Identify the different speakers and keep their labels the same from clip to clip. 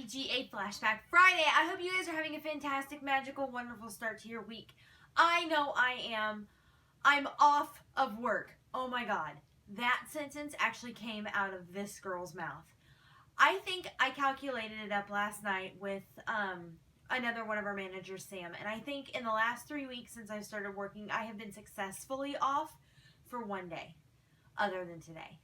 Speaker 1: GA Flashback Friday. I hope you guys are having a fantastic, magical, wonderful start to your week. I know I am. I'm off of work. Oh my god. That sentence actually came out of this girl's mouth. I think I calculated it up last night with another one of our managers, Sam, and I think in the last 3 weeks since I started working, I have been successfully off for one day, other than today.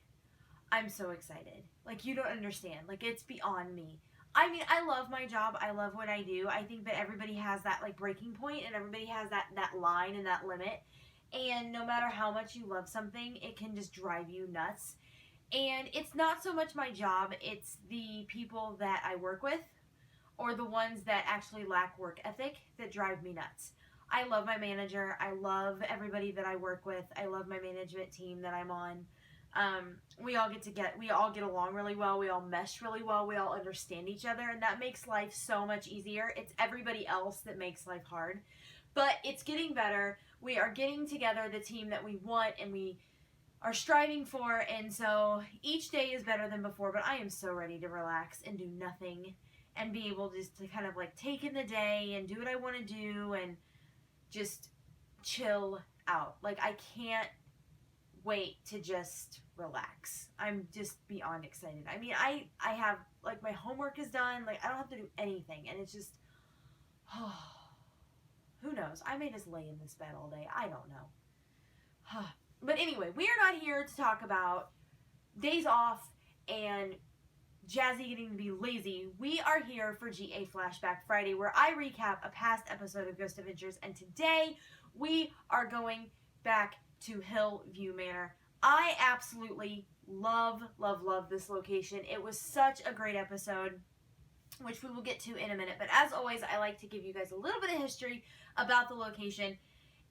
Speaker 1: I'm so excited. Like, you don't understand. Like, it's beyond me. I mean, I love my job. I love what I do. I think that everybody has that, like, breaking point, and everybody has that line and that limit. And no matter how much you love something, it can just drive you nuts. And it's not so much my job, it's the people that I work with, or the ones that actually lack work ethic, that drive me nuts. I love my manager. I love everybody that I work with. I love my management team that I'm on. We all get along really well. We all mesh really well. We all understand each other, and that makes life so much easier. It's everybody else that makes life hard, but it's getting better. We are getting together the team that we want and we are striving for, and so each day is better than before, but I am so ready to relax and do nothing and be able just to kind of like take in the day and do what I want to do and just chill out. Like, I can't wait to just relax. I'm just beyond excited. I mean, I have, like, my homework is done. Like, I don't have to do anything, and it's just, who knows? I may just lay in this bed all day. I don't know. But anyway, we are not here to talk about days off and Jazzy getting to be lazy. We are here for GA Flashback Friday, where I recap a past episode of Ghost Adventures, and today we are going back to Hillview Manor. I absolutely love this location. It was such a great episode, which we will get to in a minute. But as always, I like to give you guys a little bit of history about the location.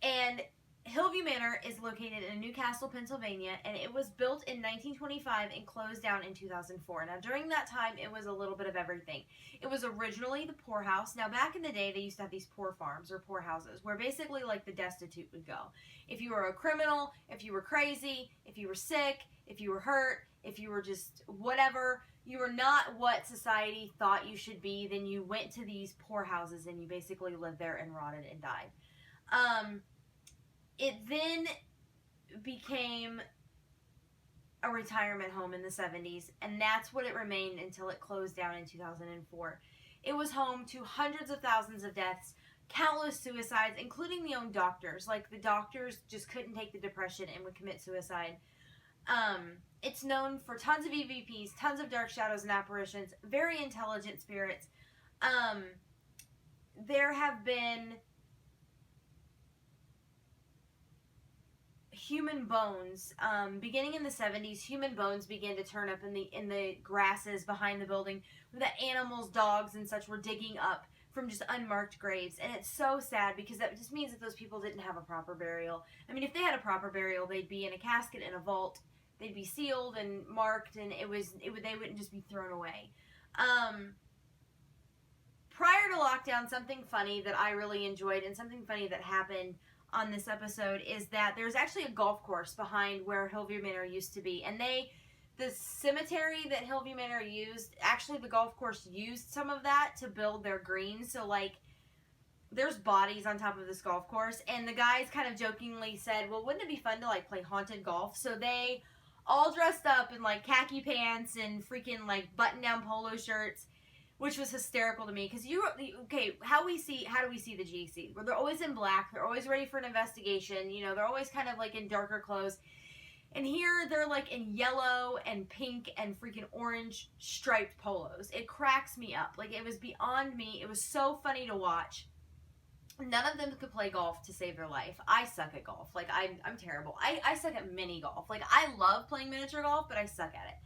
Speaker 1: And Hillview Manor is located in Newcastle, Pennsylvania, and it was built in 1925 and closed down in 2004. Now, during that time, it was a little bit of everything. It was originally the poorhouse. Now, back in the day, they used to have these poor farms or poor houses where basically, like, the destitute would go. If you were a criminal, if you were crazy, if you were sick, if you were hurt, if you were just whatever, you were not what society thought you should be, then you went to these poor houses and you basically lived there and rotted and died. It then became a retirement home in the 70s, and that's what it remained until it closed down in 2004. It was home to hundreds of thousands of deaths, countless suicides, including the own doctors. Like, the doctors just couldn't take the depression and would commit suicide. It's known for tons of EVPs, tons of dark shadows and apparitions, very intelligent spirits. There have been human bones, beginning in the 70s, human bones began to turn up in the grasses behind the building, where the animals, dogs, and such were digging up from just unmarked graves. And it's so sad, because that just means that those people didn't have a proper burial. I mean, if they had a proper burial, they'd be in a casket in a vault, they'd be sealed and marked, and they wouldn't just be thrown away. Prior to lockdown, something funny that I really enjoyed, and something funny that happened on this episode, is that there's actually a golf course behind where Hillview Manor used to be, and the cemetery that Hillview Manor used, actually the golf course used some of that to build their greens. So, like, there's bodies on top of this golf course, and the guys kind of jokingly said, well, wouldn't it be fun to, like, play haunted golf? So they all dressed up in, like, khaki pants and freaking, like, button-down polo shirts, which was hysterical to me, because how do we see the GAC? Where they're always in black, they're always ready for an investigation, you know, they're always kind of like in darker clothes, and here they're like in yellow and pink and freaking orange striped polos. It cracks me up. Like, it was beyond me. It was so funny to watch. None of them could play golf to save their life. I suck at golf. Like, I'm terrible. I suck at mini golf. Like, I love playing miniature golf, but I suck at it.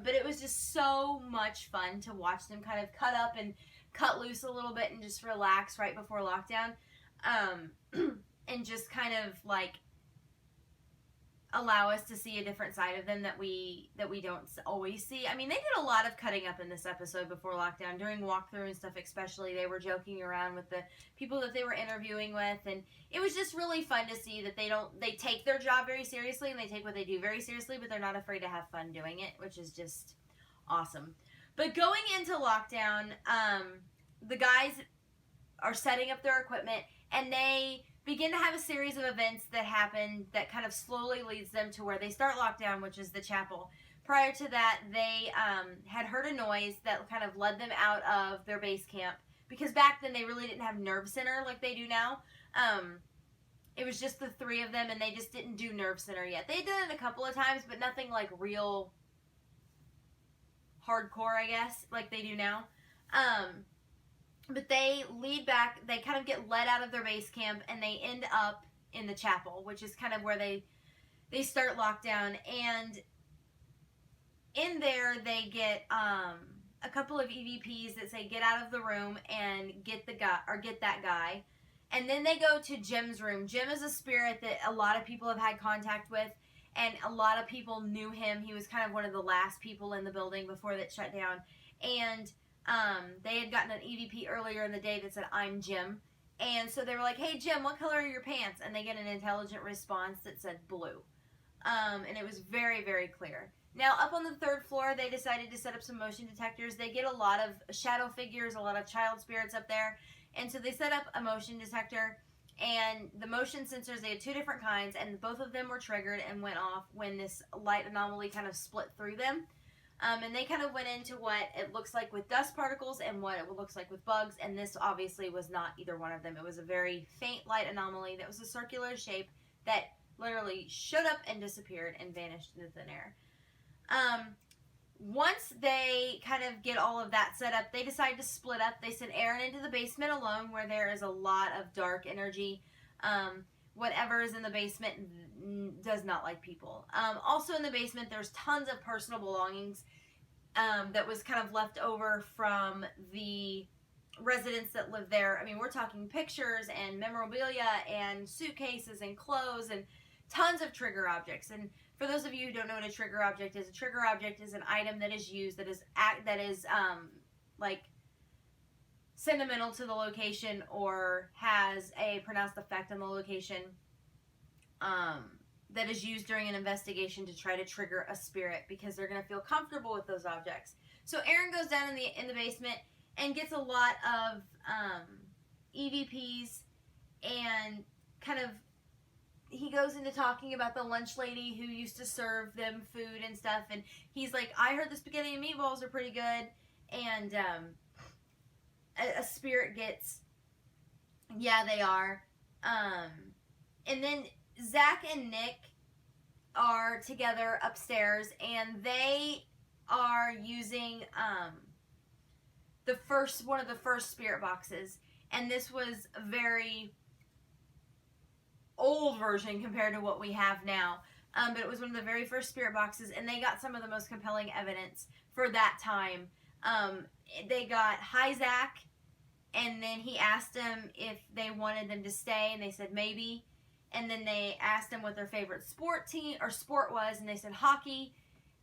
Speaker 1: But it was just so much fun to watch them kind of cut up and cut loose a little bit and just relax right before lockdown. And just kind of like allow us to see a different side of them that we don't always see. I mean, they did a lot of cutting up in this episode before lockdown. During walkthrough and stuff especially, they were joking around with the people that they were interviewing with, and it was just really fun to see that they take their job very seriously, and they take what they do very seriously, but they're not afraid to have fun doing it, which is just awesome. But going into lockdown, the guys are setting up their equipment, and they begin to have a series of events that happen that kind of slowly leads them to where they start lockdown, which is the chapel. Prior to that, they had heard a noise that kind of led them out of their base camp, because back then they really didn't have Nerve Center like they do now. It was just the three of them, and they just didn't do Nerve Center yet. They did it a couple of times, but nothing like real hardcore, I guess, like they do now. But they lead back, they kind of get led out of their base camp, and they end up in the chapel, which is kind of where they start lockdown. And in there, they get a couple of EVPs that say, get out of the room and get the guy, or get that guy. And then they go to Jim's room. Jim is a spirit that a lot of people have had contact with, and a lot of people knew him. He was kind of one of the last people in the building before it shut down. And they had gotten an EVP earlier in the day that said, I'm Jim. And so they were like, hey, Jim, what color are your pants? And they get an intelligent response that said blue. And it was very, very clear. Now, up on the third floor, they decided to set up some motion detectors. They get a lot of shadow figures, a lot of child spirits up there. And so they set up a motion detector, and the motion sensors, they had two different kinds, and both of them were triggered and went off when this light anomaly kind of split through them. And they kind of went into what it looks like with dust particles and what it looks like with bugs, and this obviously was not either one of them. It was a very faint light anomaly that was a circular shape that literally showed up and disappeared and vanished into thin air. Once they kind of get all of that set up, they decide to split up. They send Aaron into the basement alone, where there is a lot of dark energy. Whatever is in the basement does not like people. Also in the basement, there's tons of personal belongings that was kind of left over from the residents that live there. I mean, we're talking pictures and memorabilia and suitcases and clothes and tons of trigger objects. And for those of you who don't know what a trigger object is an item that is used that is like sentimental to the location or has a pronounced effect on the location, that is used during an investigation to try to trigger a spirit, because they're going to feel comfortable with those objects. So Aaron goes down in the basement and gets a lot of EVPs, and kind of he goes into talking about the lunch lady who used to serve them food and stuff, and he's like, I heard the spaghetti and meatballs are pretty good. And a spirit gets, yeah, they are. And then Zach and Nick are together upstairs, and they are using one of the first spirit boxes, and this was a very old version compared to what we have now, but it was one of the very first spirit boxes, and they got some of the most compelling evidence for that time. They got hi Zach, and then he asked them if they wanted them to stay, and they said maybe. And then they asked them what their favorite sport was, and they said hockey.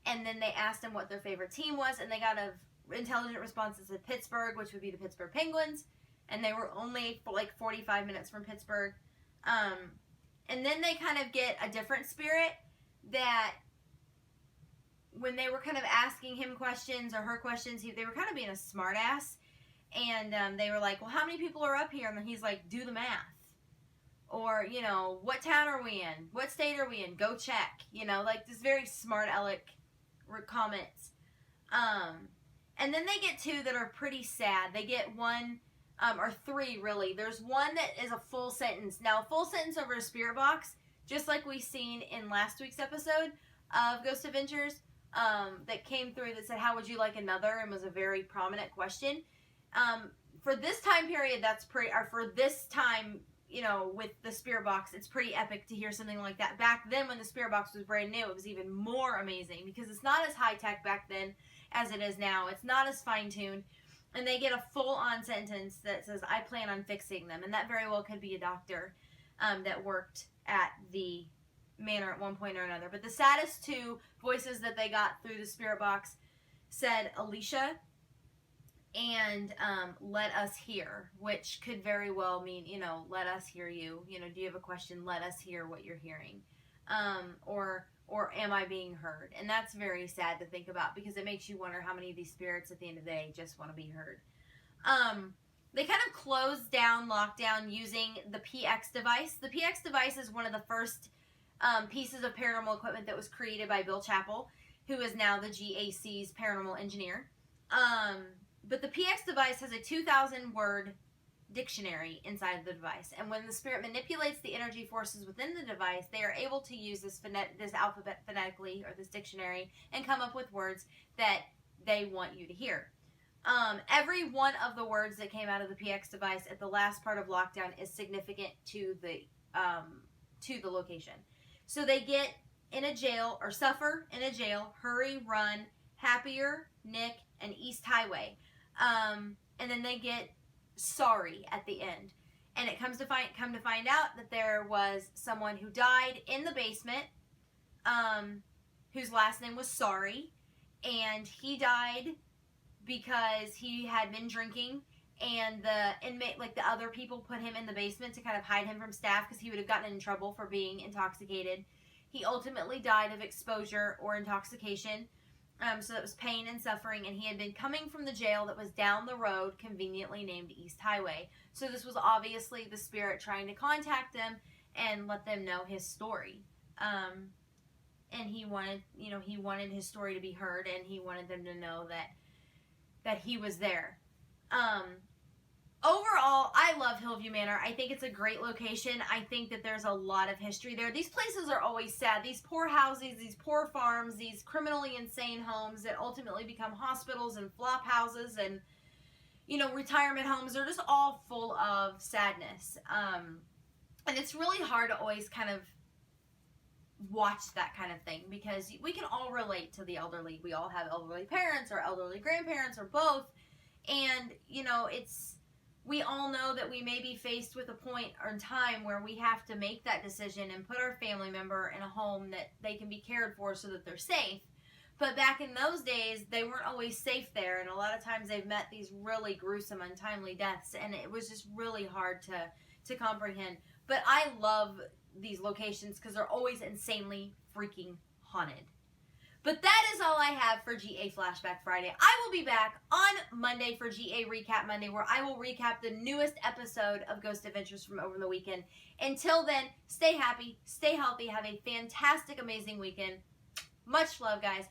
Speaker 1: And then they asked them what their favorite team was, and they got an intelligent response that said Pittsburgh, which would be the Pittsburgh Penguins. And they were only like 45 minutes from Pittsburgh. And then they kind of get a different spirit that when they were kind of asking him questions or her questions, they were kind of being a smart ass. And they were like, well, how many people are up here? And he's like, do the math. Or, you know, what town are we in? What state are we in? Go check. You know, like this very smart aleck comments. And then they get two that are pretty sad. They get one, or three really. There's one that is a full sentence. Now, a full sentence over a spirit box, just like we seen in last week's episode of Ghost Adventures, that came through that said, how would you like another? And was a very prominent question. For this time period, for this time, you know, with the spirit box, it's pretty epic to hear something like that. Back then, when the spirit box was brand new, it was even more amazing, because it's not as high-tech back then as it is now. It's not as fine-tuned. And they get a full-on sentence that says, I plan on fixing them. And that very well could be a doctor that worked at the manor at one point or another. But the saddest two voices that they got through the spirit box said Alicia and let us hear, which could very well mean, you know, let us hear you. You know, do you have a question? Let us hear what you're hearing. Or or am I being heard? And that's very sad to think about because it makes you wonder how many of these spirits at the end of the day just want to be heard. They kind of closed down lockdown using the PX device. The PX device is one of the first pieces of paranormal equipment that was created by Bill Chappell, who is now the GAC's paranormal engineer. But the PX device has a 2,000 word dictionary inside of the device, and when the spirit manipulates the energy forces within the device, they are able to use this alphabet phonetically, or this dictionary, and come up with words that they want you to hear. Every one of the words that came out of the PX device at the last part of lockdown is significant to the location. So they get in a jail, or suffer in a jail, hurry, run, happier, Nick, and East Highway. And then they get sorry at the end. And it come to find out that there was someone who died in the basement, whose last name was Sorry, and he died because he had been drinking, and the inmate, like the other people, put him in the basement to kind of hide him from staff because he would have gotten in trouble for being intoxicated. He ultimately died of exposure or intoxication. So that was pain and suffering, and he had been coming from the jail that was down the road, conveniently named East Highway. So this was obviously the spirit trying to contact them and let them know his story. And he wanted his story to be heard, and he wanted them to know that he was there. Overall, I love Hillview Manor. I think it's a great location. I think that there's a lot of history there. These places are always sad. These poor houses, these poor farms, these criminally insane homes that ultimately become hospitals and flop houses and, retirement homes are just all full of sadness. And it's really hard to always kind of watch that kind of thing because we can all relate to the elderly. We all have elderly parents or elderly grandparents or both. And, we all know that we may be faced with a point or time where we have to make that decision and put our family member in a home that they can be cared for so that they're safe. But back in those days, they weren't always safe there, and a lot of times they've met these really gruesome, untimely deaths, and it was just really hard to comprehend. But I love these locations because they're always insanely freaking haunted. But that is all I have for GA Flashback Friday. I will be back on Monday for GA Recap Monday, where I will recap the newest episode of Ghost Adventures from over the weekend. Until then, stay happy, stay healthy, have a fantastic, amazing weekend. Much love, guys.